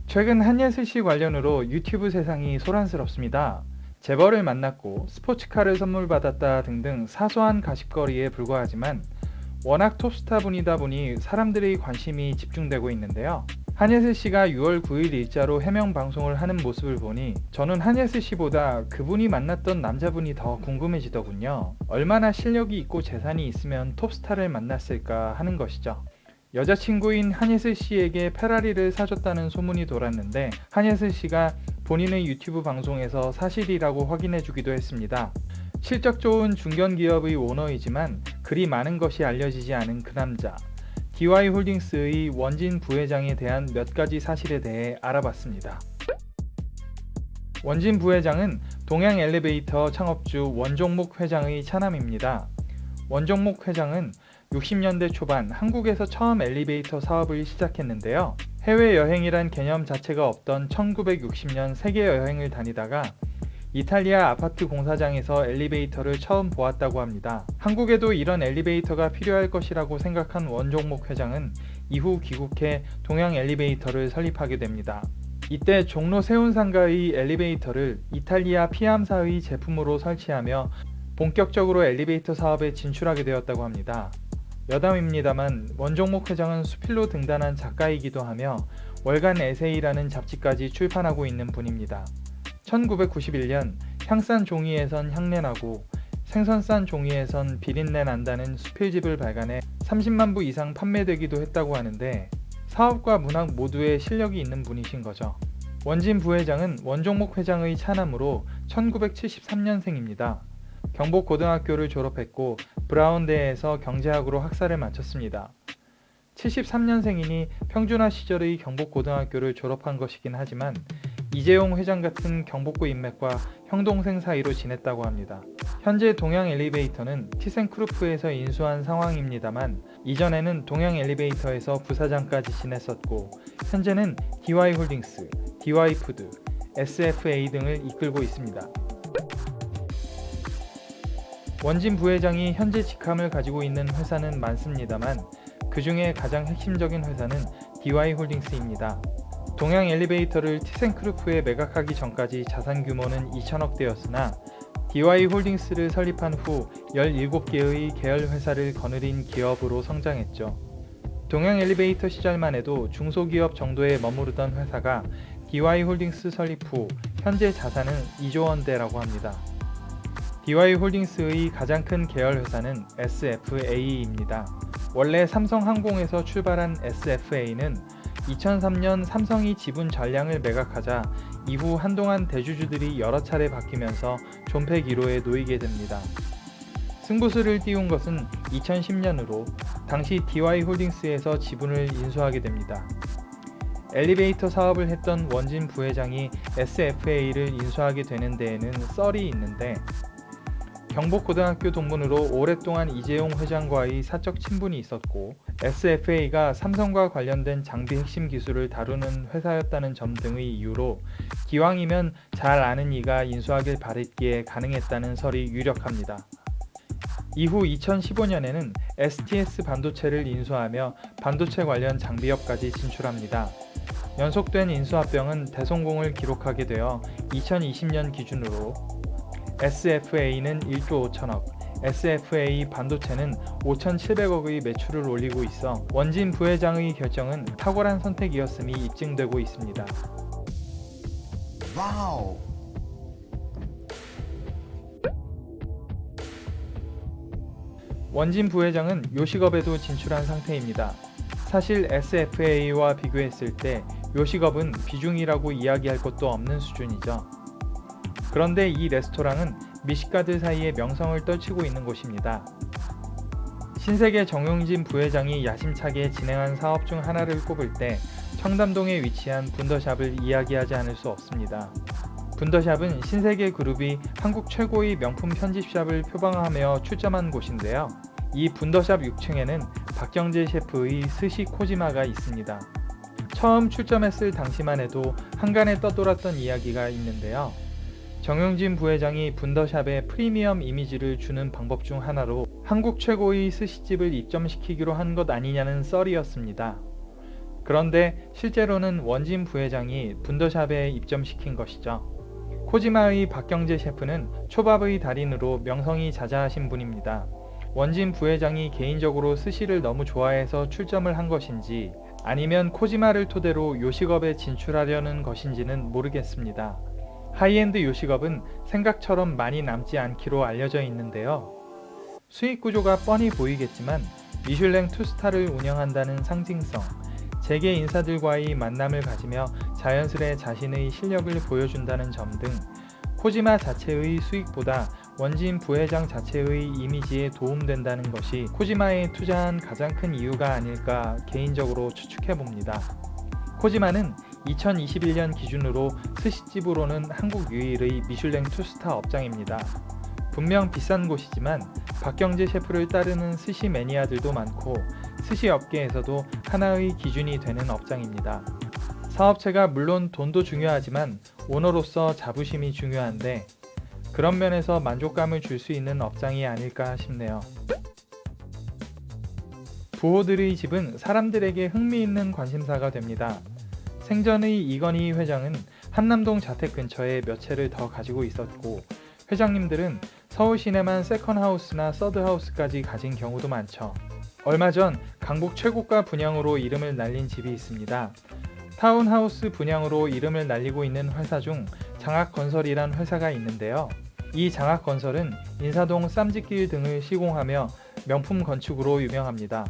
최근 한예슬씨 관련으로 유튜브 세상이 소란스럽습니다. 재벌을 만났고 스포츠카를 선물 받았다 등등 사소한 가십거리에 불과하지만 워낙 톱스타분이다 보니 사람들의 관심이 집중되고 있는데요. 한예슬씨가 6월 9일 일자로 해명 방송을 하는 모습을 보니 저는 한예슬씨보다 그분이 만났던 남자분이 더 궁금해지더군요. 얼마나 실력이 있고 재산이 있으면 톱스타를 만났을까 하는 것이죠. 여자친구인 한예슬 씨에게 페라리를 사줬다는 소문이 돌았는데 한예슬 씨가 본인의 유튜브 방송에서 사실이라고 확인해 주기도 했습니다. 실적 좋은 중견기업의 오너이지만 그리 많은 것이 알려지지 않은 그 남자. DY홀딩스의 원진 부회장에 대한 몇 가지 사실에 대해 알아봤습니다. 원진 부회장은 동양엘리베이터 창업주 원종목 회장의 차남입니다. 원종목 회장은 60년대 초반 한국에서 처음 엘리베이터 사업을 시작했는데요. 해외여행이란 개념 자체가 없던 1960년 세계여행을 다니다가 이탈리아 아파트 공사장에서 엘리베이터를 처음 보았다고 합니다. 한국에도 이런 엘리베이터가 필요할 것이라고 생각한 원종목 회장은 이후 귀국해 동양엘리베이터를 설립하게 됩니다. 이때 종로 세운상가의 엘리베이터를 이탈리아 피암사의 제품으로 설치하며 본격적으로 엘리베이터 사업에 진출하게 되었다고 합니다. 여담입니다만 원종목 회장은 수필로 등단한 작가이기도 하며 월간 에세이라는 잡지까지 출판하고 있는 분입니다. 1991년 향싼 종이에선 향내나고 생선싼 종이에선 비린내 난다는 수필집을 발간해 30만 부 이상 판매되기도 했다고 하는데 사업과 문학 모두에 실력이 있는 분이신 거죠. 원진 부회장은 원종목 회장의 차남으로 1973년생입니다. 경복고등학교를 졸업했고 브라운대에서 경제학으로 학사를 마쳤습니다. 73년생이니 평준화 시절의 경복고등학교를 졸업한 것이긴 하지만 이재용 회장 같은 경복고 인맥과 형동생 사이로 지냈다고 합니다. 현재 동양엘리베이터는 티센크루프에서 인수한 상황입니다만 이전에는 동양엘리베이터에서 부사장까지 지냈었고 현재는 DY홀딩스, DY푸드, SFA 등을 이끌고 있습니다. 원진 부회장이 현재 직함을 가지고 있는 회사는 많습니다만 그 중에 가장 핵심적인 회사는 DY홀딩스입니다. 동양엘리베이터를 티센크루프에 매각하기 전까지 자산 규모는 2천억대였으나 DY홀딩스를 설립한 후 17개의 계열 회사를 거느린 기업으로 성장했죠. 동양엘리베이터 시절만 해도 중소기업 정도에 머무르던 회사가 DY홀딩스 설립 후 현재 자산은 2조 원대라고 합니다. DY홀딩스의 가장 큰 계열 회사는 SFA입니다. 원래 삼성항공에서 출발한 SFA는 2003년 삼성이 지분 전량을 매각하자 이후 한동안 대주주들이 여러 차례 바뀌면서 존폐 기로에 놓이게 됩니다. 승부수를 띄운 것은 2010년으로 당시 DY홀딩스에서 지분을 인수하게 됩니다. 엘리베이터 사업을 했던 원진 부회장이 SFA를 인수하게 되는 데에는 썰이 있는데 경복고등학교 동문으로 오랫동안 이재용 회장과의 사적 친분이 있었고 SFA가 삼성과 관련된 장비 핵심 기술을 다루는 회사였다는 점 등의 이유로 기왕이면 잘 아는 이가 인수하길 바랬기에 가능했다는 설이 유력합니다. 이후 2015년에는 STS 반도체를 인수하며 반도체 관련 장비업까지 진출합니다. 연속된 인수합병은 대성공을 기록하게 되어 2020년 기준으로 SFA는 1조 5천억, SFA 반도체는 5,700억의 매출을 올리고 있어 원진 부회장의 결정은 탁월한 선택이었음이 입증되고 있습니다. 와우. 원진 부회장은 요식업에도 진출한 상태입니다. 사실 SFA와 비교했을 때 요식업은 비중이라고 이야기할 것도 없는 수준이죠. 그런데 이 레스토랑은 미식가들 사이에 명성을 떨치고 있는 곳입니다. 신세계 정용진 부회장이 야심차게 진행한 사업 중 하나를 꼽을 때 청담동에 위치한 분더샵을 이야기하지 않을 수 없습니다. 분더샵은 신세계 그룹이 한국 최고의 명품 편집샵을 표방하며 출점한 곳인데요. 이 분더샵 6층에는 박경재 셰프의 스시 코지마가 있습니다. 처음 출점했을 당시만 해도 한간에 떠돌았던 이야기가 있는데요. 정용진 부회장이 분더샵에 프리미엄 이미지를 주는 방법 중 하나로 한국 최고의 스시집을 입점시키기로 한 것 아니냐는 썰이었습니다. 그런데 실제로는 원진 부회장이 분더샵에 입점시킨 것이죠. 코지마의 박경재 셰프는 초밥의 달인으로 명성이 자자하신 분입니다. 원진 부회장이 개인적으로 스시를 너무 좋아해서 출점을 한 것인지 아니면 코지마를 토대로 요식업에 진출하려는 것인지는 모르겠습니다. 하이엔드 요식업은 생각처럼 많이 남지 않기로 알려져 있는데요. 수익 구조가 뻔히 보이겠지만 미슐랭 투스타를 운영한다는 상징성, 재계 인사들과의 만남을 가지며 자연스레 자신의 실력을 보여준다는 점 등 코지마 자체의 수익보다 원진 부회장 자체의 이미지에 도움된다는 것이 코지마에 투자한 가장 큰 이유가 아닐까 개인적으로 추측해봅니다. 코지마는 2021년 기준으로 스시집으로는 한국 유일의 미슐랭 투스타 업장입니다. 분명 비싼 곳이지만 박경재 셰프를 따르는 스시 매니아들도 많고 스시 업계에서도 하나의 기준이 되는 업장입니다. 사업체가 물론 돈도 중요하지만 오너로서 자부심이 중요한데 그런 면에서 만족감을 줄 수 있는 업장이 아닐까 싶네요. 부호들의 집은 사람들에게 흥미있는 관심사가 됩니다. 생전의 이건희 회장은 한남동 자택 근처에 몇 채를 더 가지고 있었고 회장님들은 서울 시내만 세컨하우스나 서드하우스까지 가진 경우도 많죠. 얼마 전 강북 최고가 분양으로 이름을 날린 집이 있습니다. 타운하우스 분양으로 이름을 날리고 있는 회사 중 장학건설이란 회사가 있는데요. 이 장학건설은 인사동 쌈짓길 등을 시공하며 명품 건축으로 유명합니다.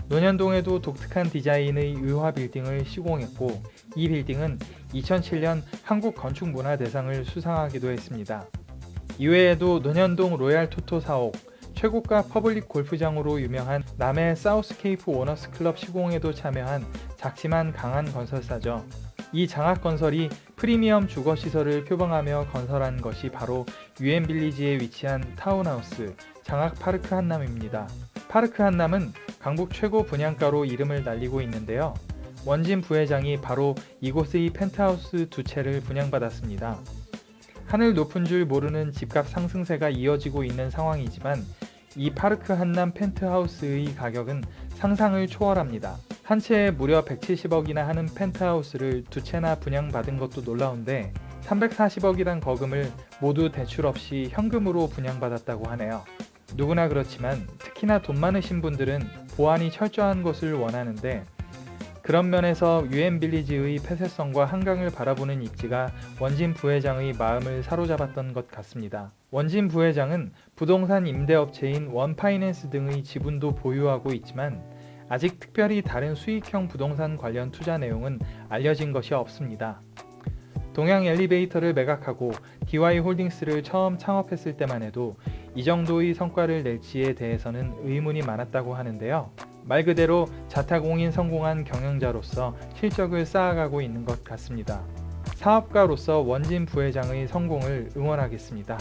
논현동에도 독특한 디자인의 의화 빌딩을 시공했고 이 빌딩은 2007년 한국건축문화대상을 수상하기도 했습니다. 이외에도 논현동 로얄토토 사옥, 최고가 퍼블릭 골프장으로 유명한 남해 사우스케이프 오너스클럽 시공에도 참여한 작지만 강한 건설사죠. 이 장학건설이 프리미엄 주거시설을 표방하며 건설한 것이 바로 유엔빌리지에 위치한 타운하우스, 장학파르크 한남입니다. 파르크 한남은 강북 최고 분양가로 이름을 날리고 있는데요. 원진 부회장이 바로 이곳의 펜트하우스 2채를 분양받았습니다. 하늘 높은 줄 모르는 집값 상승세가 이어지고 있는 상황이지만 이 파르크 한남 펜트하우스의 가격은 상상을 초월합니다. 한 채에 무려 170억이나 하는 펜트하우스를 2채나 분양받은 것도 놀라운데 340억이란 거금을 모두 대출 없이 현금으로 분양받았다고 하네요. 누구나 그렇지만 특히나 돈 많으신 분들은 보안이 철저한 곳을 원하는데 그런 면에서 유엔빌리지의 폐쇄성과 한강을 바라보는 입지가 원진 부회장의 마음을 사로잡았던 것 같습니다. 원진 부회장은 부동산 임대업체인 원파이낸스 등의 지분도 보유하고 있지만 아직 특별히 다른 수익형 부동산 관련 투자 내용은 알려진 것이 없습니다. 동양 엘리베이터를 매각하고 DY홀딩스를 처음 창업했을 때만 해도 이 정도의 성과를 낼지에 대해서는 의문이 많았다고 하는데요. 말 그대로 자타공인 성공한 경영자로서 실적을 쌓아가고 있는 것 같습니다. 사업가로서 원진 부회장의 성공을 응원하겠습니다.